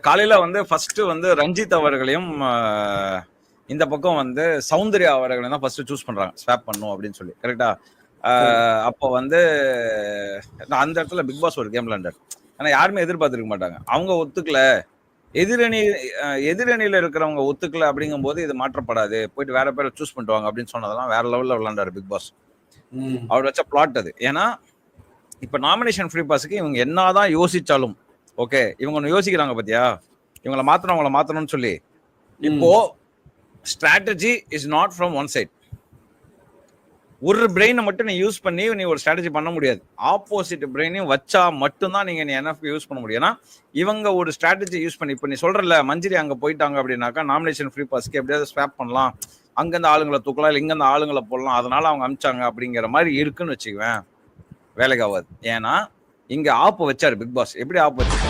காலையில வந்து ஃபர்ஸ்ட் வந்து ரஞ்சித் அவர்களையும் இந்த பக்கம் வந்து சௌந்தர்யா அவர்களையும் தான் ஃபர்ஸ்ட் சூஸ் பண்றாங்க ஸ்வாப் பண்ணும் அப்படின்னு சொல்லி. கரெக்டா? அப்போ வந்து அந்த இடத்துல பிக் பாஸ் ஒரு கேம் விளையாண்டார். ஆனா யாருமே எதிர்பார்த்திருக்க மாட்டாங்க. அவங்க ஒத்துக்கல, எதிரணியில இருக்கிறவங்க ஒத்துக்கல அப்படிங்கும் போது இது மாற்றப்படாது, போயிட்டு வேற பேரை சூஸ் பண்ணிட்டு அப்படின்னு சொன்னதெல்லாம் வேற லெவல்ல விளையாண்டாரு பிக் பாஸ். அவர் வச்ச பிளாட் அது. ஏன்னா இப்ப நாமினேஷன் ஃப்ரீ பாஸ்க்கு இவங்க என்னதான் யோசிச்சாலும் ஓகே, இவங்க ஒன்று யோசிக்கிறாங்க பாத்தியா, இவங்களை மாத்தணும் அவங்கள மாத்தணும்னு சொல்லி. இப்போ strategy is not from one side. ஒரு பிரெயினை மட்டும் நீ யூஸ் பண்ணி நீ ஒரு ஸ்ட்ராட்டஜி பண்ண முடியாது. ஆப்போசிட் பிரெயினையும் வச்சா மட்டும்தான் நீங்க நீ என்எஃப் யூஸ் பண்ண முடியும். ஏன்னா இவங்க ஒரு ஸ்ட்ராட்டஜி யூஸ் பண்ணி, இப்போ நீ சொல்றல மஞ்சரி அங்க போயிட்டாங்க அப்படின்னாக்கா நாமினேஷன் ஃப்ரீ பாஸ்க்கு எப்படியாவது ஸ்வாப் பண்ணலாம், அங்கிருந்து ஆளுங்களை தூக்கலாம், இல்லை இங்கிருந்து ஆளுங்களை போடலாம், அதனால அவங்க அமிச்சாங்க அப்படிங்கிற மாதிரி இருக்குன்னு வச்சுக்குவேன். வேலைக்கு ஆகாது. ஏன்னா இங்க ஆப்பு வச்சாரு பிக் பாஸ். எப்படி ஆப்பு வச்சு